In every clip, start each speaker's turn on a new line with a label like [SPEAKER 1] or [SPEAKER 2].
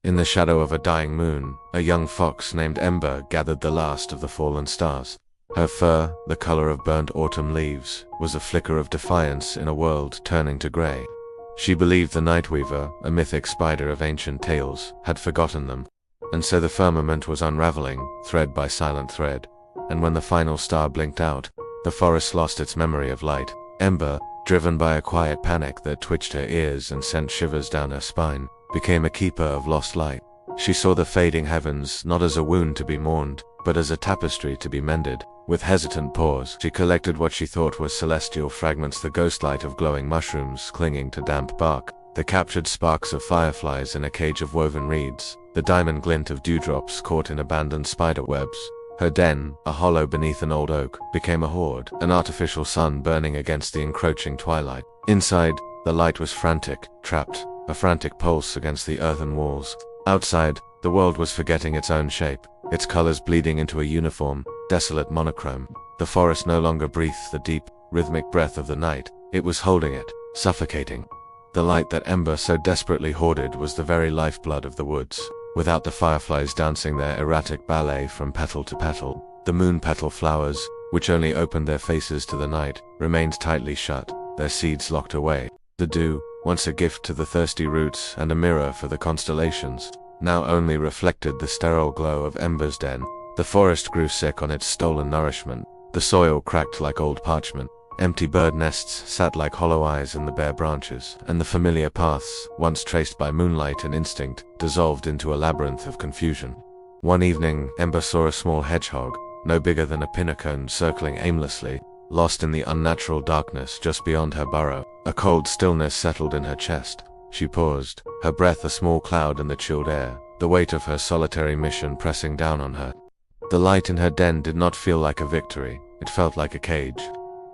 [SPEAKER 1] In the shadow of a dying moon, a young fox named Ember gathered the last of the fallen stars. Her fur, the color of burnt autumn leaves, was a flicker of defiance in a world turning to gray. She believed the Nightweaver, a mythic spider of ancient tales, had forgotten them, and so the firmament was unraveling, thread by silent thread. And when the final star blinked out, the forest lost its memory of light. Ember, driven by a quiet panic that twitched her ears and sent shivers down her spine, became a keeper of lost light. She saw the fading heavens not as a wound to be mourned, but as a tapestry to be mended. With hesitant paws, she collected what she thought was celestial fragments, the ghostlight of glowing mushrooms clinging to damp bark, the captured sparks of fireflies in a cage of woven reeds, the diamond glint of dewdrops caught in abandoned spider webs. Her den, a hollow beneath an old oak, became a hoard, an artificial sun burning against the encroaching twilight. Inside, the light was frantic, trapped, a frantic pulse against the earthen walls. Outside, the world was forgetting its own shape, its colors bleeding into a uniform, desolate monochrome. The forest no longer breathed the deep, rhythmic breath of the night. It was holding it, suffocating. The light that Ember so desperately hoarded was the very lifeblood of the woods. Without the fireflies dancing their erratic ballet from petal to petal, the moon petal flowers, which only opened their faces to the night, remained tightly shut, their seeds locked away. The dew, once a gift to the thirsty roots and a mirror for the constellations, now only reflected the sterile glow of Ember's den. The forest grew sick on its stolen nourishment. The soil cracked like old parchment. Empty bird nests sat like hollow eyes in the bare branches, and the familiar paths, once traced by moonlight and instinct, dissolved into a labyrinth of confusion. One evening, Ember saw a small hedgehog, no bigger than a pinnacone, circling aimlessly, lost in the unnatural darkness just beyond her burrow. A cold stillness settled in her chest. She paused, her breath a small cloud in the chilled air, the weight of her solitary mission pressing down on her. The light in her den did not feel like a victory, it felt like a cage.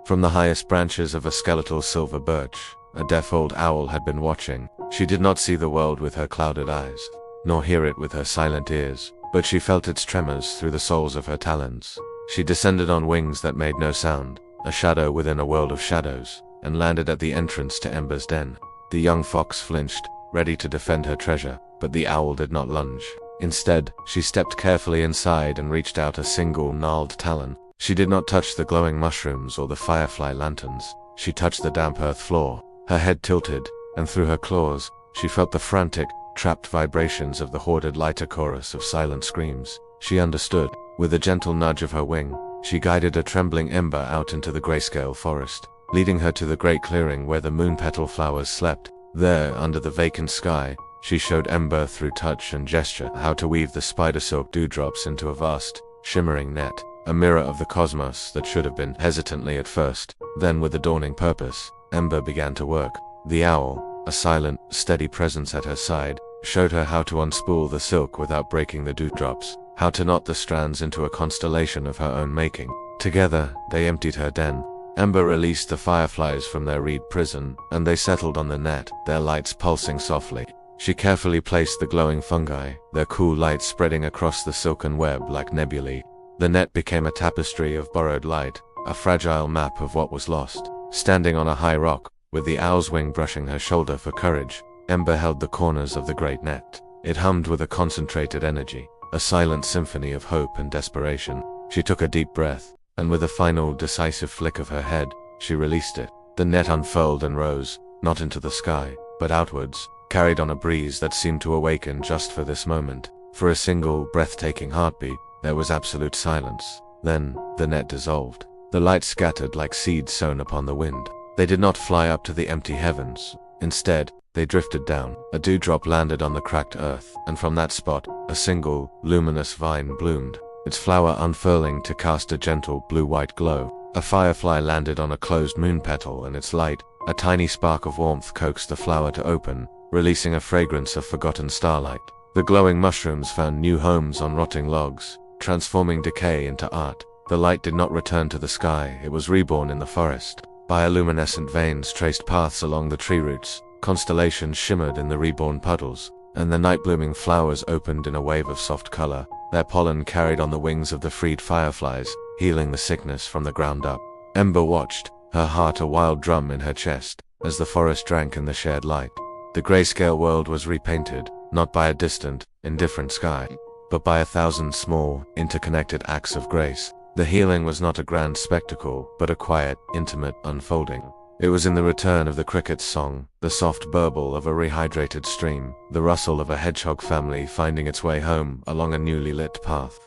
[SPEAKER 1] From the highest branches of a skeletal silver birch, a deaf old owl had been watching. She did not see the world with her clouded eyes, nor hear it with her silent ears, but she felt its tremors through the soles of her talons. She descended on wings that made no sound, a shadow within a world of shadows, and landed at the entrance to Ember's den. The young fox flinched, ready to defend her treasure, but the owl did not lunge. Instead, she stepped carefully inside and reached out a single gnarled talon. She did not touch the glowing mushrooms or the firefly lanterns. She touched the damp earth floor. Her head tilted, and through her claws, she felt the frantic, trapped vibrations of the hoarded lighter chorus of silent screams. She understood. With a gentle nudge of her wing, she guided a trembling Ember out into the grayscale forest, leading her to the great clearing where the moon petal flowers slept. There, under the vacant sky, she showed Ember through touch and gesture how to weave the spider silk dewdrops into a vast, shimmering net. A mirror of the cosmos that should have been hesitantly at first. Then, with a dawning purpose, Ember began to work. The owl, a silent, steady presence at her side, showed her how to unspool the silk without breaking the dewdrops, how to knot the strands into a constellation of her own making. Together, they emptied her den. Ember released the fireflies from their reed prison, and they settled on the net, their lights pulsing softly. She carefully placed the glowing fungi, their cool light spreading across the silken web like nebulae. The net became a tapestry of borrowed light, a fragile map of what was lost. Standing on a high rock, with the owl's wing brushing her shoulder for courage, Ember held the corners of the great net. It hummed with a concentrated energy, a silent symphony of hope and desperation. She took a deep breath, and with a final, decisive flick of her head, she released it. The net unfurled and rose, not into the sky, but outwards, carried on a breeze that seemed to awaken just for this moment. For a single, breathtaking heartbeat, there was absolute silence. Then, the net dissolved. The light scattered like seeds sown upon the wind. They did not fly up to the empty heavens. Instead, they drifted down. A dewdrop landed on the cracked earth, and from that spot, a single, luminous vine bloomed, its flower unfurling to cast a gentle blue-white glow. A firefly landed on a closed moon petal, and its light, a tiny spark of warmth, coaxed the flower to open, releasing a fragrance of forgotten starlight. The glowing mushrooms found new homes on rotting logs, transforming decay into art. The light did not return to the sky, it was reborn in the forest. Bioluminescent veins traced paths along the tree roots, constellations shimmered in the reborn puddles, and the night-blooming flowers opened in a wave of soft color, their pollen carried on the wings of the freed fireflies, healing the sickness from the ground up. Ember watched, her heart a wild drum in her chest, as the forest drank in the shared light. The grayscale world was repainted, not by a distant, indifferent sky, but by 1,000 small, interconnected acts of grace. The healing was not a grand spectacle, but a quiet, intimate unfolding. It was in the return of the cricket's song, the soft burble of a rehydrated stream, the rustle of a hedgehog family finding its way home along a newly lit path.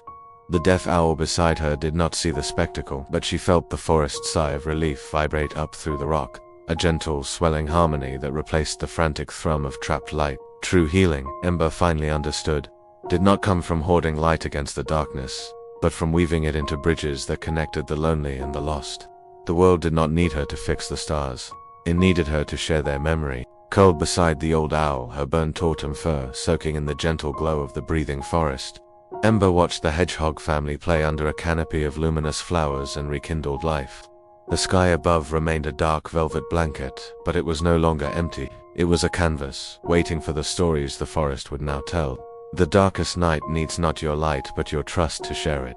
[SPEAKER 1] The deaf owl beside her did not see the spectacle, but she felt the forest sigh of relief vibrate up through the rock, a gentle, swelling harmony that replaced the frantic thrum of trapped light. True healing, Ember finally understood, did not come from hoarding light against the darkness, but from weaving it into bridges that connected the lonely and the lost. The world did not need her to fix the stars. It needed her to share their memory. Curled beside the old owl, her burnt autumn fur soaking in the gentle glow of the breathing forest, Ember watched the hedgehog family play under a canopy of luminous flowers and rekindled life. The sky above remained a dark velvet blanket, but it was no longer empty. It was a canvas, waiting for the stories the forest would now tell. The darkest night needs not your light but your trust to share it.